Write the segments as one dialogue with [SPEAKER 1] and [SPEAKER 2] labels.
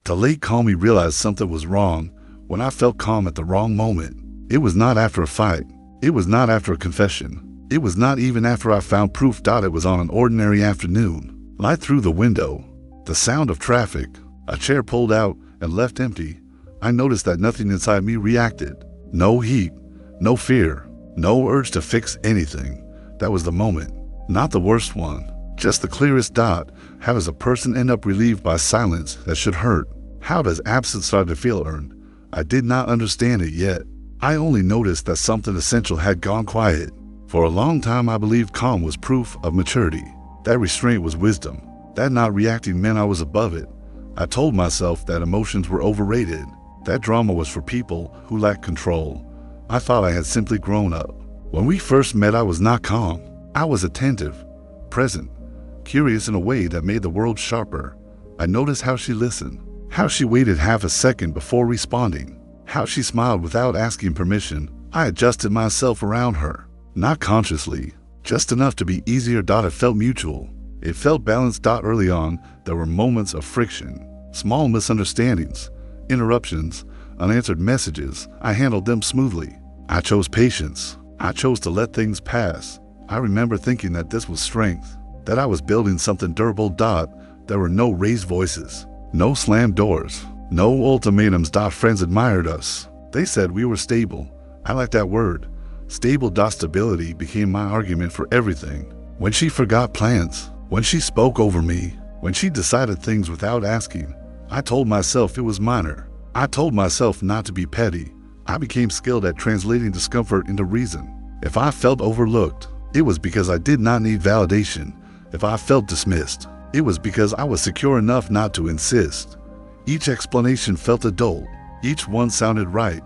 [SPEAKER 1] The late call me realized something was wrong when I felt calm at the wrong moment. It was not after a fight. It was not after a confession. It was not even after I found proof it was on an ordinary afternoon. Light through the window, the sound of traffic, a chair pulled out and left empty. I noticed that nothing inside me reacted. No heat, no fear, no urge to fix anything. That was the moment. Not the worst one, just the clearest dot. How does a person end up relieved by silence that should hurt? How does absence start to feel earned? I did not understand it yet. I only noticed that something essential had gone quiet. For a long time I believed calm was proof of maturity. That restraint was wisdom. That not reacting meant I was above it. I told myself that emotions were overrated. That drama was for people who lacked control. I thought I had simply grown up. When we first met, I was not calm. I was attentive, present, curious in a way that made the world sharper. I noticed how she listened, how she waited half a second before responding, how she smiled without asking permission. I adjusted myself around her, not consciously, just enough to be easier. It felt mutual. It felt balanced. Early on, there were moments of friction, small misunderstandings, interruptions, unanswered messages. I handled them smoothly. I chose patience. I chose to let things pass. I remember thinking that this was strength, that I was building something durable. There were no raised voices, no slammed doors, no ultimatums. Friends admired us. They said we were stable. I liked that word. Stable. Stability became my argument for everything. When she forgot plans, when she spoke over me, when she decided things without asking, I told myself it was minor. I told myself not to be petty. I became skilled at translating discomfort into reason. If I felt overlooked, it was because I did not need validation. If I felt dismissed, it was because I was secure enough not to insist. Each explanation felt adult. Each one sounded right.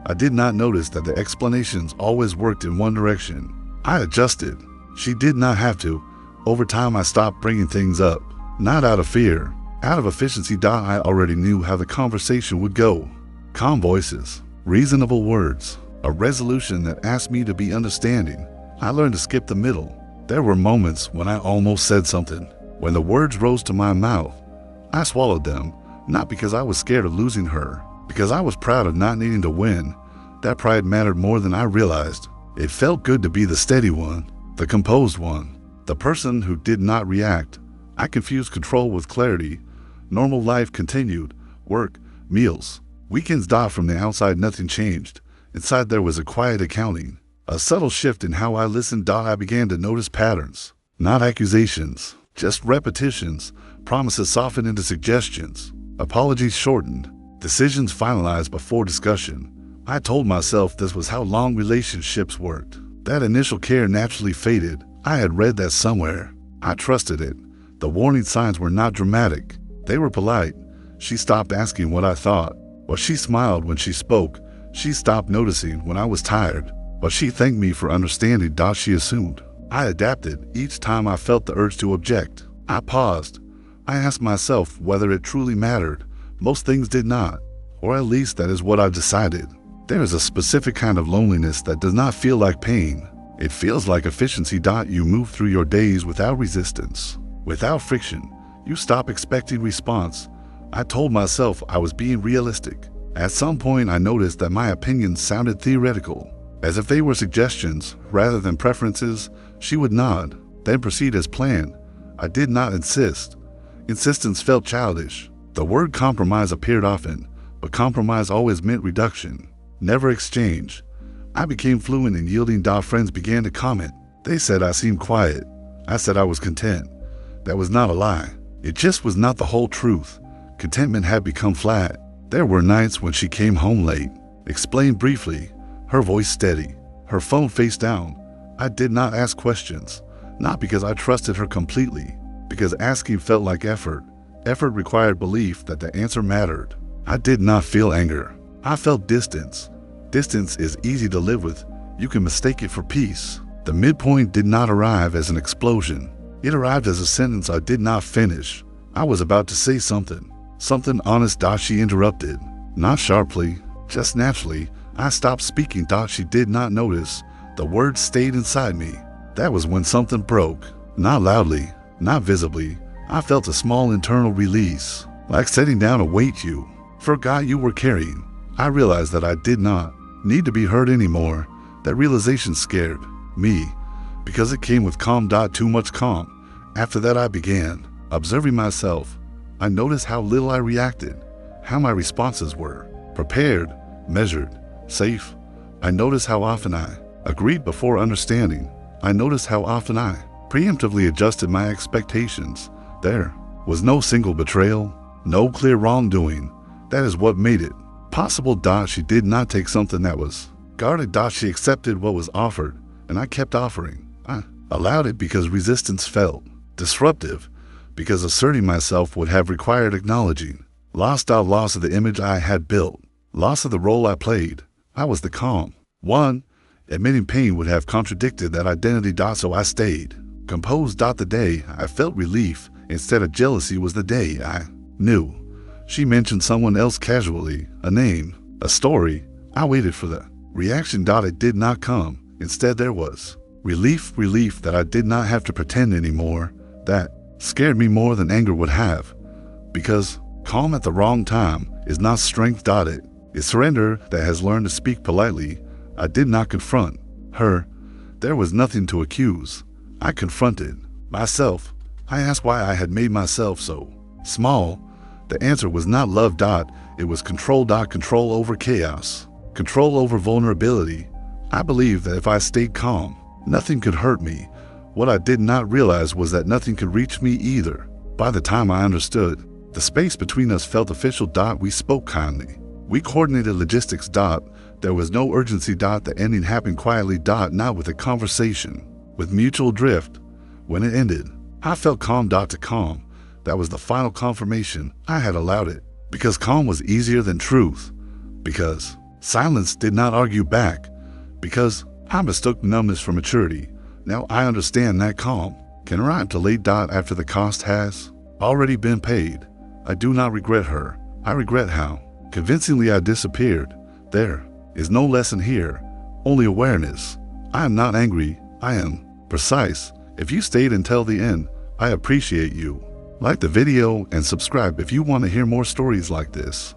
[SPEAKER 1] I did not notice that the explanations always worked in one direction. I adjusted. She did not have to. Over time, I stopped bringing things up, not out of fear, out of efficiency. I already knew how the conversation would go. Calm voices, reasonable words, a resolution that asked me to be understanding. I learned to skip the middle. There were moments when I almost said something. When the words rose to my mouth, I swallowed them, not because I was scared of losing her, because I was proud of not needing to win. That pride mattered more than I realized. It felt good to be the steady one, the composed one, the person who did not react. I confused control with clarity. Normal life continued. Work, meals, weekends. From the outside, nothing changed. Inside, there was a quiet accounting, a subtle shift in how I listened. I began to notice patterns, not accusations, just repetitions. Promises softened into suggestions, apologies shortened, decisions finalized before discussion. I told myself this was how long relationships worked. That initial care naturally faded. I had read that somewhere. I trusted it. The warning signs were not dramatic. They were polite. She stopped asking what I thought, but she smiled when she spoke. She stopped noticing when I was tired, but she thanked me for understanding. She assumed. I adapted. Each time I felt the urge to object, I paused. I asked myself whether it truly mattered. Most things did not, or at least that is what I decided. There is a specific kind of loneliness that does not feel like pain. It feels like efficiency. You move through your days without resistance, without friction. You stop expecting response. I told myself I was being realistic. At some point, I noticed that my opinions sounded theoretical, as if they were suggestions rather than preferences. She would nod, then proceed as planned. I did not insist. Insistence felt childish. The word compromise appeared often, but compromise always meant reduction, never exchange. I became fluent in yielding. Friends began to comment. They said I seemed quiet. I said I was content. That was not a lie. It just was not the whole truth. Contentment had become flat. There were nights when she came home late, explained briefly, her voice steady, her phone face down. I did not ask questions, not because I trusted her completely, because asking felt like effort. Effort required belief that the answer mattered. I did not feel anger. I felt distance. Distance is easy to live with. You can mistake it for peace. The midpoint did not arrive as an explosion. It arrived as a sentence I did not finish. I was about to say something honest. She interrupted, not sharply, just naturally. I stopped speaking. She did not notice. The words stayed inside me. That was when something broke. Not loudly, not visibly. I felt a small internal release. like setting down a weight you forgot you were carrying. I realized that I did not need to be hurt anymore. That realization scared me because it came with calm. Too much calm. After that, I began observing myself. I noticed how little I reacted, how my responses were prepared, measured, safe. I noticed how often I agreed before understanding. I noticed how often I preemptively adjusted my expectations. There was no single betrayal, no clear wrongdoing. That is what made it possible. She did not take something that was guarded. She accepted what was offered, and I kept offering. I allowed it because resistance felt disruptive, because asserting myself would have required acknowledging loss of the image I had built, loss of the role I played. I was the calm one. Admitting pain would have contradicted that identity. So I stayed composed. The day I felt relief instead of jealousy was the day I knew she mentioned someone else casually, a name, a story. I waited for the reaction. It did not come. Instead, there was relief that I did not have to pretend anymore. That scared me more than anger would have, because calm at the wrong time is not strength. It's surrender that has learned to speak politely. I did not confront her. There was nothing to accuse. I confronted myself. I asked why I had made myself so small. The answer was not love. It was control. Control over chaos, control over vulnerability. I believed that if I stayed calm, nothing could hurt me. What I did not realize was that nothing could reach me either. By the time I understood, the space between us felt official. We spoke kindly. We coordinated logistics. There was no urgency. The ending happened quietly. Not with a conversation, with mutual drift. When it ended, I felt calm. To calm, that was the final confirmation. I had allowed it, because calm was easier than truth, because silence did not argue back, because I mistook numbness for maturity. Now I understand that calm can arrive too late. After the cost has already been paid. I do not regret her. I regret how convincingly I disappeared. There is no lesson here, only awareness. I am not angry. I am precise. If you stayed until the end, I appreciate you. Like the video and subscribe if you want to hear more stories like this.